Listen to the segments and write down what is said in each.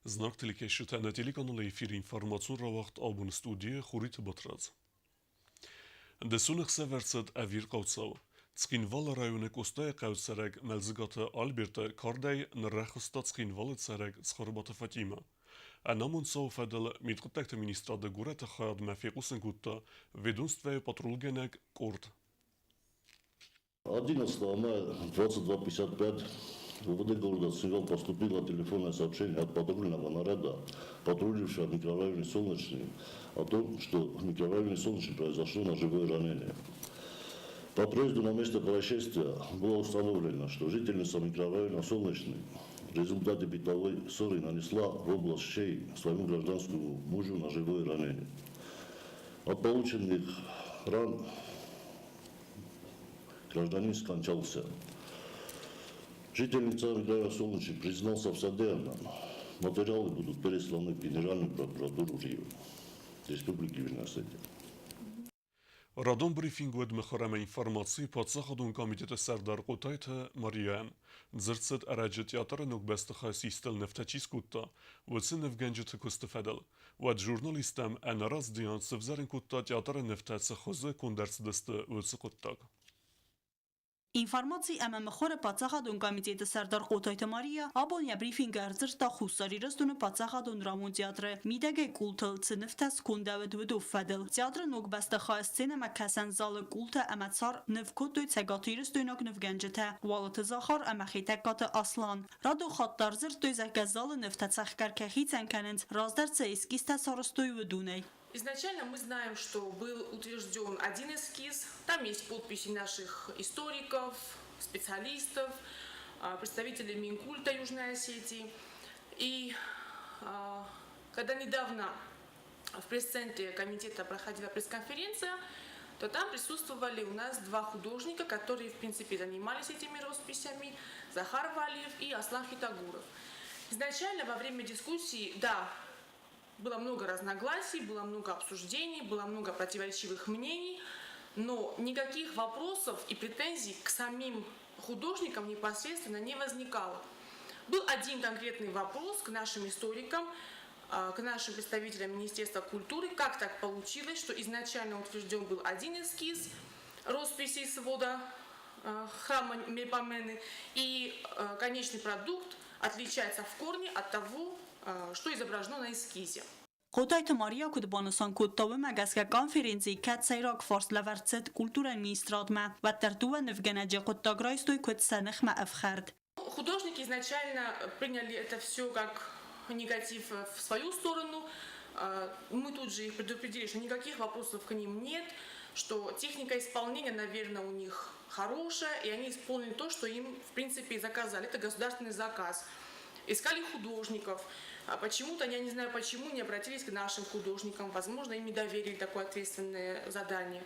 Знак телекեշտանը телеканалի էֆիրի ինֆորմացիոն ռավախտ ալբուն ստուդիա խորիթը բտրած։ Դեսունը խսավերցդ ավիր կացավ։ Ցկինվալը ռայոնը կոստայ կայուսարակ մելզգատը Ալբերտը Քարդայ նրախստած ցկինվալը ցարակ սխորբատը Ֆատիմա։ Անամուն սոֆադալ միտկտակտ министрада гурата хаад мафикусын гутта ведомстве патрульгенек Корд. 11 мая 22:55 в УВД города Сыгал поступило телефонное сообщение от патрульного наряда, патрулирующего в микрорайоне Солнечный, о том, что в микрорайоне Солнечный произошло ножевое ранение. По приезду на место происшествия было установлено, что жительница микрорайона Солнечный в результате бытовой ссоры нанесла в область шеи своему гражданскому мужу ножевое ранение. От полученных ран гражданин скончался. Жительница микрорайона Солнечный признался в содеянном. Материалы будут пересланы в Генеральную прокуратуру Республики Винносетия. Радон брифингует мехараме информации по цахадун комитета Сардар Кутайта Мариан. Дзерцет араджет театра нукбестаха систел нефтачискутта. Вацин невгенджет кустефедел. Вад журналистам анараз диан севзарин кутта театра нефтаца хозе кундерцдесте вацикуттак. Ինֆորմացիա ամմխորը պացախադուն կոմիտետը Սարդար Խոթայթը Մարիա, աբոնյա բրիֆինգը արձրտա խուսարիրստունը պացախադուն Ռամոն театры միդագե կուլթլ ցնվտաս կունդավդ վդու ֆադել. Театрը նոգբաստը խայսցենը մակասան զալը կուլթը ամացար նվկոտույց հագաթիրստույնոք նվգենջթը, վալըթը զախար ամախիտակատը ասլան. Ռադո խատտարզր տույզակա զալը նվտացախ կարքախից անկանենց ռազդարցը իսկիստա սարստույ վդունեի. Изначально мы знаем, что был утвержден один эскиз, там есть подписи наших историков, специалистов, представителей Минкульта Южной Осетии. И когда недавно в пресс-центре комитета проходила пресс-конференция, то там присутствовали у нас два художника, которые, в принципе, занимались этими росписями, Захар Валиев и Аслан Хитагуров. Изначально во время дискуссии, да, было много разногласий, было много обсуждений, было много противоречивых мнений, но никаких вопросов и претензий к самим художникам непосредственно не возникало. Был один конкретный вопрос к нашим историкам, к нашим представителям Министерства культуры, как так получилось, что изначально утвержден был один эскиз росписи свода храма Мельпомены, и конечный продукт отличается в корне от того, что изображено на эскизе. Խոթայթը Մարիա կուտբանուսան կուտտովը մագասկա կոնֆերենցի կացայրակ ֆորս լավարցետ կուլտուրա министрадма ваттартува невгенаджа куттаграйстой кутсанахма афхард. Художники изначально приняли это все как негатив в свою сторону. Мы тут же их предупредили, что никаких вопросов к ним нет, что техника исполнения, наверное, у них хорошая, и они исполнили то, что им, в принципе, и заказали. Это государственный заказ. Искали художников. Почему-то, я не знаю почему, не обратились к нашим художникам. Возможно, им не доверили такое ответственное задание.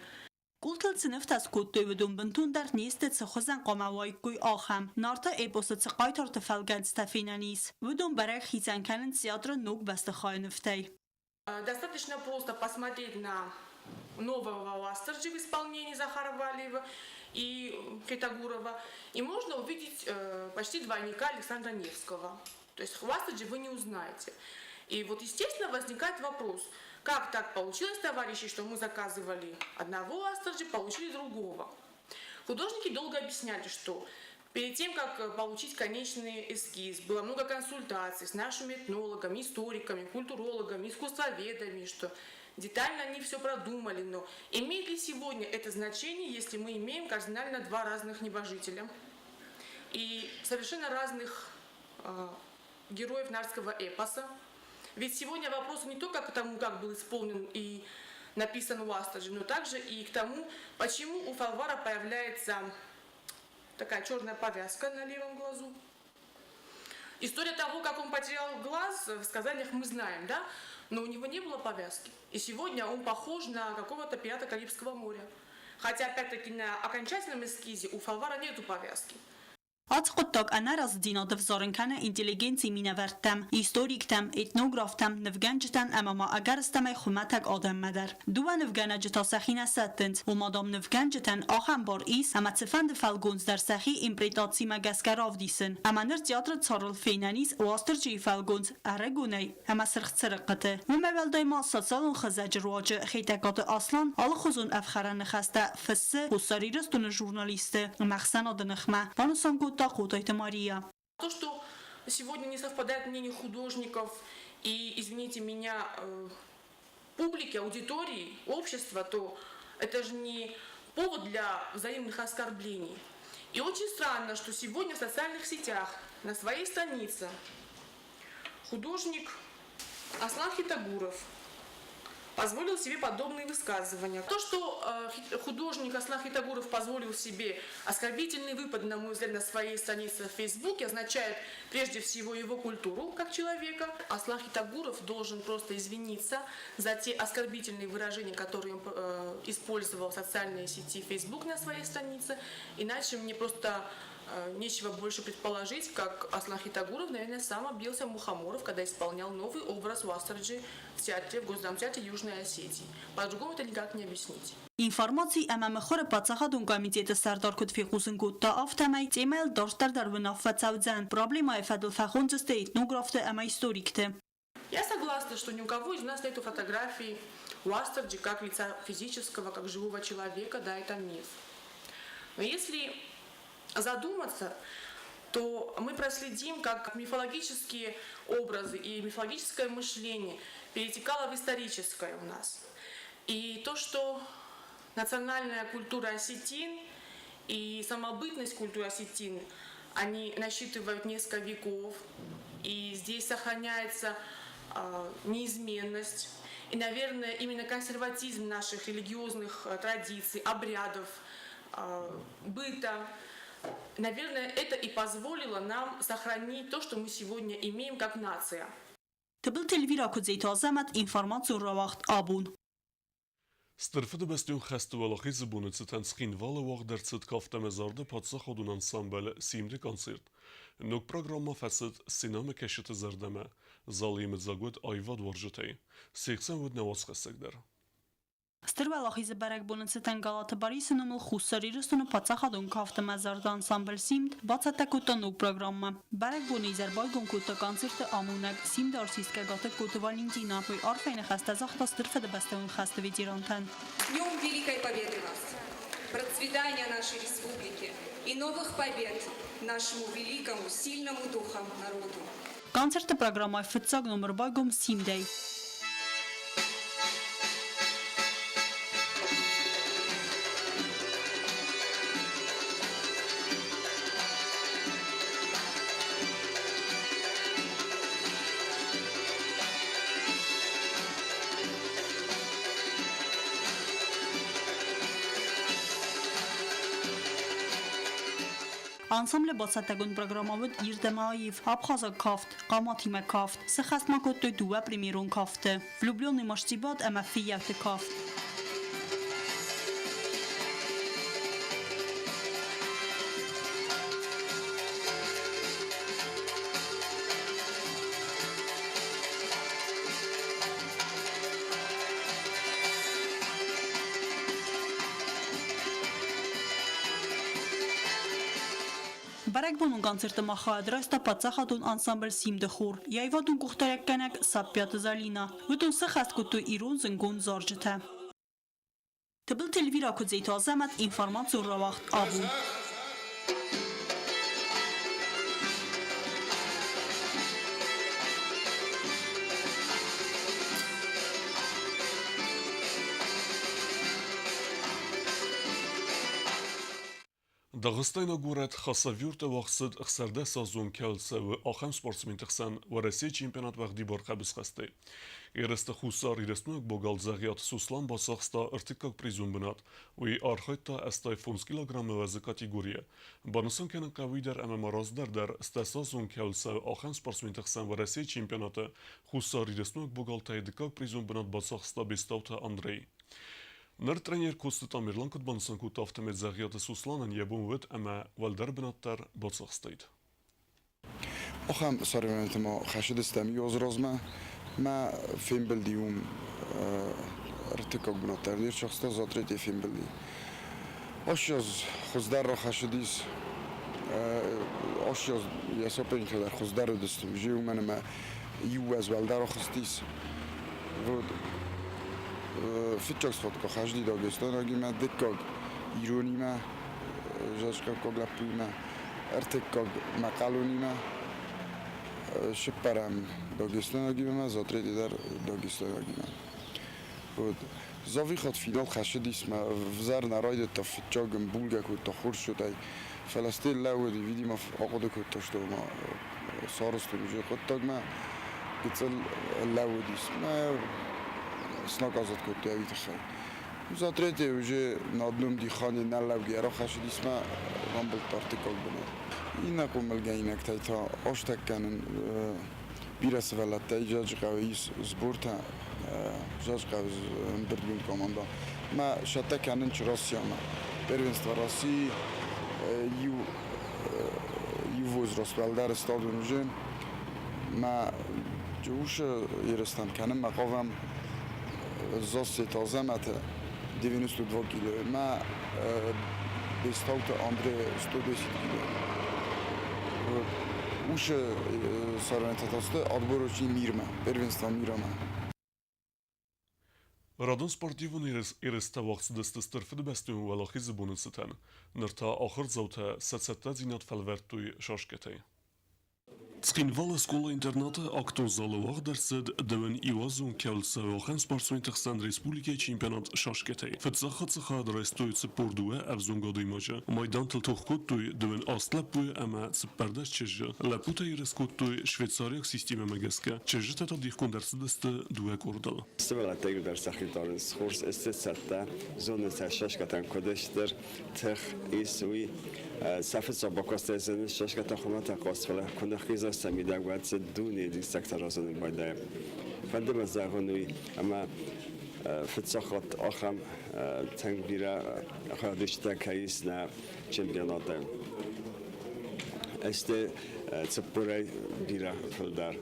Կուլտլ ցնվտաս կուտտոյ վդում բնտուն դար նիստը ցխոզան կոմավայկույ ախամ նարտը էպոսը ցխայթոր տֆալգան ստաֆինանիս վդում բարակ խիցանքանն театрը նուկ բաստխայնվտայ. Достаточно просто посмотреть на нового Ластерджи в исполнении Захара Валиева и Хитагурова, и можно увидеть почти двойника Александра Невского. То есть Ластерджи вы не узнаете. И вот, естественно, возникает вопрос, как так получилось, товарищи, что мы заказывали одного Ластерджи, получили другого. Художники долго объясняли, что перед тем, как получить конечный эскиз, было много консультаций с нашими этнологами, историками, культурологами, искусствоведами, что детально они все продумали. Но имеет ли сегодня это значение, если мы имеем кардинально два разных небожителя и совершенно разных героев нарского эпоса? Ведь сегодня вопрос не только к тому, как был исполнен и написан Ластерджи, но также и к тому, почему у Фалвара появляется такая черная повязка на левом глазу. История того, как он потерял глаз, в сказаниях мы знаем, да? Но у него не было повязки. И сегодня он похож на какого-то пирата Карибского моря. Хотя, опять-таки, на окончательном эскизе у Фалвара нету повязки. Ածխոտակ անարած դինոդվ զորընքանը ինտելիգենցի մինավերտեմ, իստորիկտեմ, էթնոգրաֆտեմ, նվգանջտան ամամա ագարստամայ խումատակ ադեմ մադար։ Դուվա նվգանա ջտասախինա սատտենց, ումադom նվգանջտան ախամբոր իս, ամացեֆանդը ֆալգոնց դարսախի իմպրետացի մագասկարով դիսն, ամանր տեատրը ծարլ ֆեյնանիս ու աստրջի ֆալգոնց արեգունայ, ամասրխցրկտը։ Մումևելդայմա սոցիալուն խզաջրուաջը խեյտակատը ասլան, ալխուզուն ավխարան նխաստա ֆսը, հուսարիրս տունը ժուրնալիստը, մախսան ադնխմա, բանուսանգոտ Мария. То, что сегодня не совпадает мнение художников и, извините меня, публики, аудитории, общества, то это же не повод для взаимных оскорблений. И очень странно, что сегодня в социальных сетях на своей странице художник Аслан Хитагуров позволил себе подобные высказывания. То, что художник Аслан Хитагуров позволил себе оскорбительный выпад, на мой взгляд, на своей странице в Фейсбуке, означает прежде всего его культуру как человека. Аслан Хитагуров должен просто извиниться за те оскорбительные выражения, которые он использовал в социальной сети Facebook на своей странице. Иначе мне просто нечего больше предположить, как Аслан Хитагуров, наверное, сам обился в мухоморов, когда исполнял новый образ Уастерджи в театре, в Госдрамтеатре Южной Осетии. По-другому это никак не объяснить. Ինֆորմացիի ամամխորը բացախադուն կոմիտետը սարդարքուտ ֆիխուսնգուտ տա ավտամայ տեմել դորստար վնաֆացավձան պրոբլեմայ фадл фахунцесте этнографте ама историкте. Я согласна, что ни у кого из нас нету фотографий Уастерджи как лица физического, как живого человека, да, это миф. Но если задуматься, то мы проследим, как мифологические образы и мифологическое мышление перетекало в историческое у нас. И то, что национальная культура осетин и самобытность культуры осетин, они насчитывают несколько веков, и здесь сохраняется неизменность. И, наверное, именно консерватизм наших религиозных традиций, обрядов, быта, наверное, это и позволило нам сохранить то, что мы сегодня имеем как нация. Тбыл телевираку зейтазамат информацию равахт абун. Стырфыды бастион хастывалахи зыбуны цитан скинвалы вагдерцит кафтамезарда падсаходун ансамбель симди концерт. Нук программа фасид синама кешети зардаме, залимит загуд айва дворжетей. 80 навоз хастагдер. Ստրվալախի զբարակ բոնացետան գալաթբարի սնումլ խուսարիրստունը պացախադուն կավտը մազարդ անսամբլ սիմդ բացատակուտանուկ պրոգրամմա։ Բարակ բոնի զարբայ գոնկուտը կոնցերտը ամունակ սիմդ արսիսկա գատը կուտը Валентина, որ արֆայնը խաստազախտա ստրվը բաստեղուն խաստվի տիրանթան։ Днем Великой Победы вас, процветания нашей республики и новых побед нашему великому, сильному духом народу. Կոնցերտը պրոգրամայ ֆծակ նոմր բայգոմ սիմդեյ։ Անսամբլը բացատագուն պրոգրամավդ Իրդեմաիվ, Абхаза кафт, Каматиме кафт, Сахасмакоттой дуа примерон кафте, влюбленный маштибат Амафиявте кафт. Բարակբոնուն կոնցերտը մախադրաստա պացախատուն անսամբլ սիմդը խուր, Яйվադուն կուխտարակ կանակ սապպյատը զալինա, վտուն սխաստկուտու իրուն զնգուն զորջըթը։ Թբլ տելվիրակու ձեյթու ազամատ ինվարմացու ռավաղտ աբուն։ Дагыстайна гурат хасавюрта вахсид хсарда сазун келса в ахам спортсмен тахсан в России чемпионат вахди баркабис хасты. Иреста хусар ирестнук богал загят суслан басахста артикак призум бинат, уи архайта астай фунс килограммы вазы категория. Банусан кенен кавидер ама раздардар ста сазун келса ахам спортсмен тахсан в России чемпионата хусар ирестнук богал тайдикак призум бинат басахста бестаута Андрей. Nër trajner kostet Amirlan këtë banësën ku taftë me Zahjatës Uslanën jebun vët ama Valdar Benatar bocëg stajt. آخام صار ما خشد استمی روزمه ما فیلم بلدیوم ارتکاک بناتر دیر شخص تا زادرتی فیلم بلدی آشیاز خزدر را خشدیس آشیاز یسا پین که در خزدر رو دستم جیو من ما یو از ولدر را خستیس و فیتچاکس فات که خشدی داگستان اگه من دکاک ایرونی ما جاشکا کاغلپوی ما ارتکاک مقالونی ما شپرم داگستان اگه من زادرتی در داگستان اگه من بود زاوی خود فینال خشدیس ما وزار نراید تا فیتچاگم بولگا که تا خورد شد ای فلسطین لودی ویدی ما آقا که تاشتو ما سارستو میشه خود تاگ ما گتل لودیس ما سناک آزاد کرده اوی تخیل زادرتی وجه نادنم دی خانی نلوگی را خشدیس ما رامبل تارتیکال بنا این نقوم ملگینک تا آشتک کنن بیرس ولت ایجاج قویس زبورتا جاج قویس بردون کاماندا ما شتا کنن چراسیا ما پرونست راسی یو وز راستوالدار استادون جن ما جوش ایرستان کنن مقاوم زاست تازه مت 92 کیلو ما بیستاوت آندره 110 کیلو وش سارنت تاسته آدبروچی میرمه پروینستان میرمه Radon sportivun irista waqt dëstës tërfë bestun wala khizbunën sëtan, nërta akhër zote setsetta zinat falvertuj shashketej. Цкин вала школа интерната актор заловах дерсед дөвен Ивазун келсе вахан спортсмен тахсан республика чемпионат шашкетей. Фетсаха цаха драйстоy спордуе авзун гадимажа. Майдан тылтохкоттуй дөвен аслапуй ама цпердаш чежа. Лапутай рескоттуй Швейцарияк система мегаска. Чежа тата дихкон дерседесте дуе кордал. Стевелатег дерсахитарын схурс эстетсатта зоны шашкатан кодештер тех исуи صفحه سابقاست از ششکت خدمات قاصفله کنه خیزا سمیده وقت دونی دی سکتر رازن باید فنده مزاقونوی اما فتساخت آخام تنگیره خودشته کیس نه چمپیونات است سپوره بیره فلدر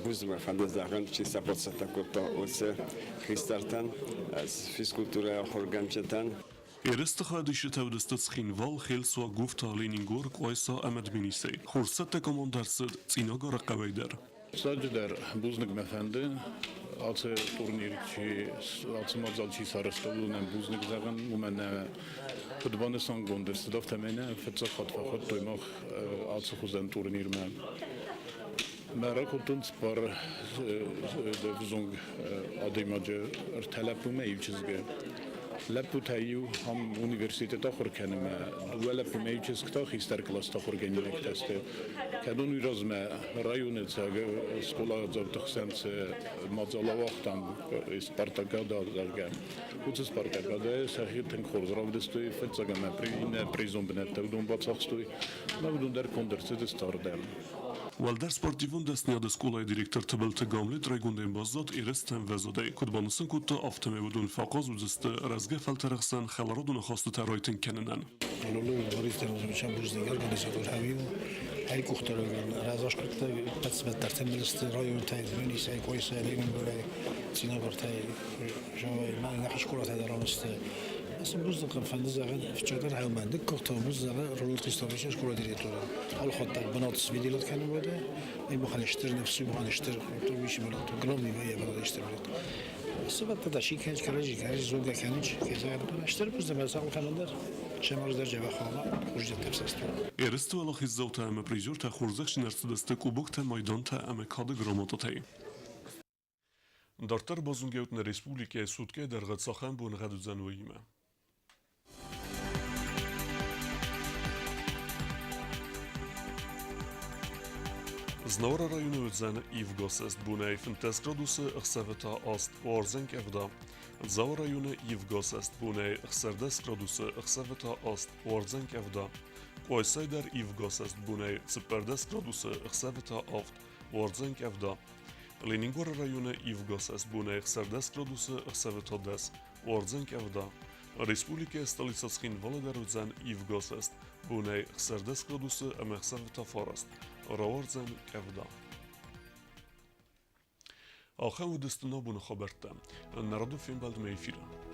بوزم فنده زاغن چی سپوت ستاکوتا اوسه خیسترتن فیزکولتوره خورگانچتن Երեստխա դիշտավդստած խինվալ խելսվա գուֆթա Լենինգոր կոյսա ամեդմինիսեյ խորսատը կոմանդարսդ ծինագա ռակավայդար Sadece buznik mefendi altı turnirçi altı mazalçı sarıstoluğundan buznik zaten bu mene futbolu son gönder sıdav temene fetsakat fakat duymak altı kuzdan turnir me merak ettim spor devzung adımacı telepume ilçizge لپوتایو هم universitet آخر کنیم دوله پمیچس کتا خیستر کلاس تاخر گنیلک تسته کدوم روزمه رایونت ساگ اسکولا زبط خسنس مازالا وقتم اسپارتاکا دارگم اوت اسپارتاکا ده سخیر تنگ خورز را بدستوی فتزاگم پرین پریزون بنت تودون باتساخستوی نبودون در کندرسیت استاردم Валдар спортивун десняда сколай директор тбылты гамлет райгунден базат ирестен везодей кудбанысын кутта автомобилдун фақаз узысты разга фалтарахсан халарадун хасты тарайтын кененен. Лолу Борис Дерозовичан буздигар организатор хавил ай кухтараган разаш кутта патсбаттар темлисти район тайдмени сай койса легин болай цинабартай жавай мана хашкурата дарамсты Aslında bu zaman fandızların fikirler hayvandık korktuğumuz zaman rol kıstavışı şkola direktörü. Al hatta banatıs videolar kanı böyle. Bu haliştir nefsi bu haliştir. Bu işi böyle. Grammi ve yapılar işte böyle. Sıfatta da şey kendi kaleci zorda kendi keza yapılar. İşte bu zaman sağ kanallar şemarızlar cevap hala hücret tepsistler. Eresti ala xizavta ama prizor ta xurzakş nersideste kubok ta maydan ta ama kadı gramatotay. Dartar bazungevtne Respublike Sudke dergatsaxan bun gaduzanuyime. Znora rajonu Udzen Ivgosest bunei 50 gradusy chseveta ast Warzenk evda. Zau rajonu Ivgosest bunei 40 gradusy chseveta ast Warzenk evda. Koysayder Ivgosest bunei 40 gradusy chseveta ast Warzenk evda. Leningor rajonu Ivgosest bunei 40 gradusy chseveta des Օրձեն կևդա, Ռեսպուլիկե ստալիցածքին վալադարուձան իվ գոսեստ, բունեյ խսերդես կրդուսը əməxsər վտաֆարաստ, ռավորձեն կևդա։ Ախən ու դստնա բունը խաբերտը, նարադու ֆիլմ բալդմե իֆիրը։